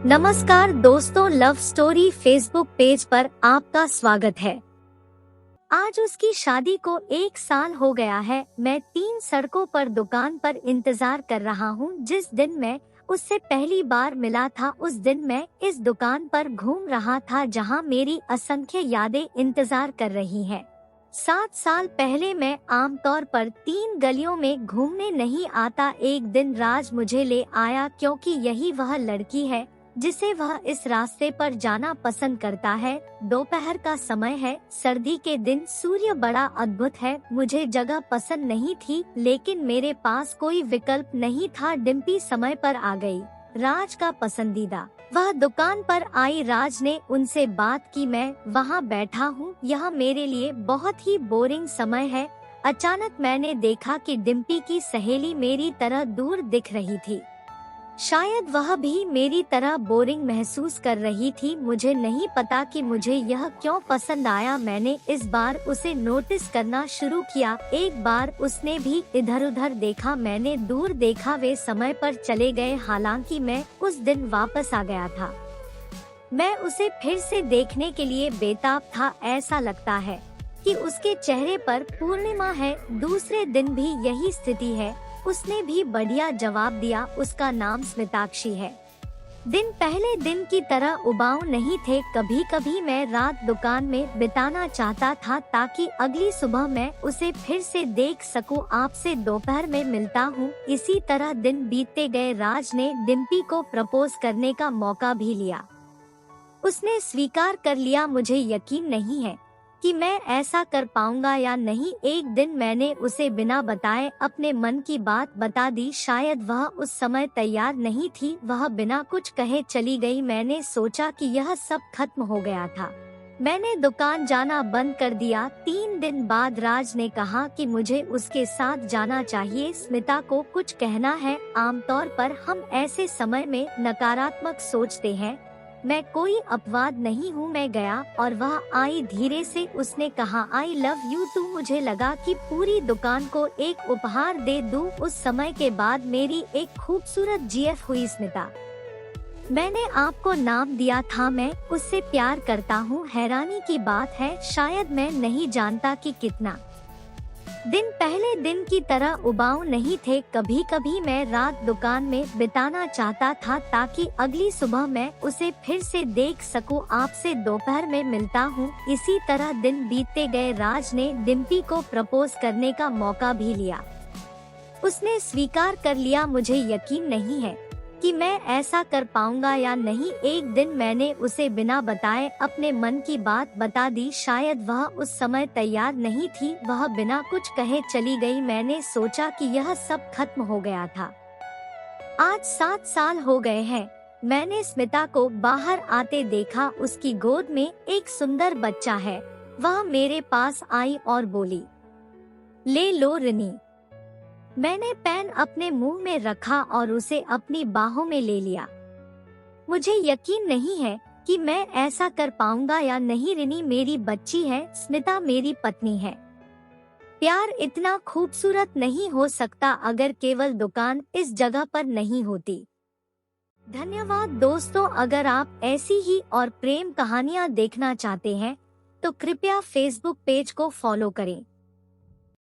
नमस्कार दोस्तों, love story Facebook page पर आपका स्वागत है। आज उसकी शादी को 1 साल हो गया है। मैं 3 सड़कों पर दुकान पर इंतजार कर रहा हूँ। जिस दिन मैं उससे पहली बार मिला था, उस दिन मैं इस दुकान पर घूम रहा था जहाँ मेरी असंख्य यादें इंतजार कर रही हैं। 7 साल पहले मैं आमतौर पर 3 गलियों में घूमने नहीं आता। एक दिन राज मुझे ले आया क्योंकि यही वह लड़की है जिसे वह इस रास्ते पर जाना पसंद करता है। दोपहर का समय है, सर्दी के दिन, सूर्य बड़ा अद्भुत है। मुझे जगह पसंद नहीं थी, लेकिन मेरे पास कोई विकल्प नहीं था। डिम्पी समय पर आ गई, राज का पसंदीदा। वह दुकान पर आई, राज ने उनसे बात की। मैं वहाँ बैठा हूँ, यह मेरे लिए बहुत ही बोरिंग समय है। अचानक मैंने देखा कि डिम्पी की सहेली मेरी तरह दूर दिख रही थी। शायद वह भी मेरी तरह बोरिंग महसूस कर रही थी। मुझे नहीं पता कि मुझे यह क्यों पसंद आया। मैंने इस बार उसे नोटिस करना शुरू किया। एक बार उसने भी इधर उधर देखा, मैंने दूर देखा। वे समय पर चले गए, हालांकि मैं उस दिन वापस आ गया था। मैं उसे फिर से देखने के लिए बेताब था। ऐसा लगता है कि उसके चेहरे पर पूर्णिमा है। दूसरे दिन भी यही स्थिति है। उसने भी बढ़िया जवाब दिया, उसका नाम स्मिताक्षी है। दिन पहले दिन की तरह उबाऊ नहीं थे। कभी कभी मैं रात दुकान में बिताना चाहता था ताकि अगली सुबह मैं उसे फिर से देख सकूं। आपसे दोपहर में मिलता हूं। इसी तरह दिन बीतते गए। राज ने डिम्पी को प्रपोज करने का मौका भी लिया। उसने स्वीकार कर लिया। मुझे यकीन नहीं है कि मैं ऐसा कर पाऊंगा या नहीं। एक दिन मैंने उसे बिना बताए अपने मन की बात बता दी। शायद वह उस समय तैयार नहीं थी। वह बिना कुछ कहे चली गई। मैंने सोचा कि यह सब खत्म हो गया था। मैंने दुकान जाना बंद कर दिया। 3 दिन बाद राज ने कहा कि मुझे उसके साथ जाना चाहिए। स्मिता को कुछ कहना है। आमतौर पर हम ऐसे समय में नकारात्मक सोचते हैं। मैं कोई अपवाद नहीं हूँ। मैं गया और वह आई। धीरे से उसने कहा, आई लव यू टू। मुझे लगा कि पूरी दुकान को एक उपहार दे दूँ। उस समय के बाद मेरी एक खूबसूरत जीएफ हुई स्मिता। मैंने आपको नाम दिया था। मैं उससे प्यार करता हूँ। हैरानी की बात है, शायद मैं नहीं जानता कि कितना। दिन पहले दिन की तरह उबाऊ नहीं थे। कभी कभी मैं रात दुकान में बिताना चाहता था ताकि अगली सुबह मैं उसे फिर से देख सकूं। आपसे दोपहर में मिलता हूं। इसी तरह दिन बीतते गए। राज ने डिम्पी को प्रपोज करने का मौका भी लिया। उसने स्वीकार कर लिया। मुझे यकीन नहीं है कि मैं ऐसा कर पाऊंगा या नहीं। एक दिन मैंने उसे बिना बताए अपने मन की बात बता दी। शायद वह उस समय तैयार नहीं थी। वह बिना कुछ कहे चली गई। मैंने सोचा कि यह सब खत्म हो गया था। आज 7 साल हो गए हैं। मैंने स्मिता को बाहर आते देखा। उसकी गोद में एक सुंदर बच्चा है। वह मेरे पास आई और बोली, ले लो रिनी। मैंने पेन अपने मुंह में रखा और उसे अपनी बाहों में ले लिया। मुझे यकीन नहीं है कि मैं ऐसा कर पाऊंगा या नहीं। रिनी मेरी बच्ची है, स्मिता मेरी पत्नी है। प्यार इतना खूबसूरत नहीं हो सकता अगर केवल दुकान इस जगह पर नहीं होती। धन्यवाद दोस्तों। अगर आप ऐसी ही और प्रेम कहानियाँ देखना चाहते हैं तो कृपया फेसबुक पेज को फॉलो करें।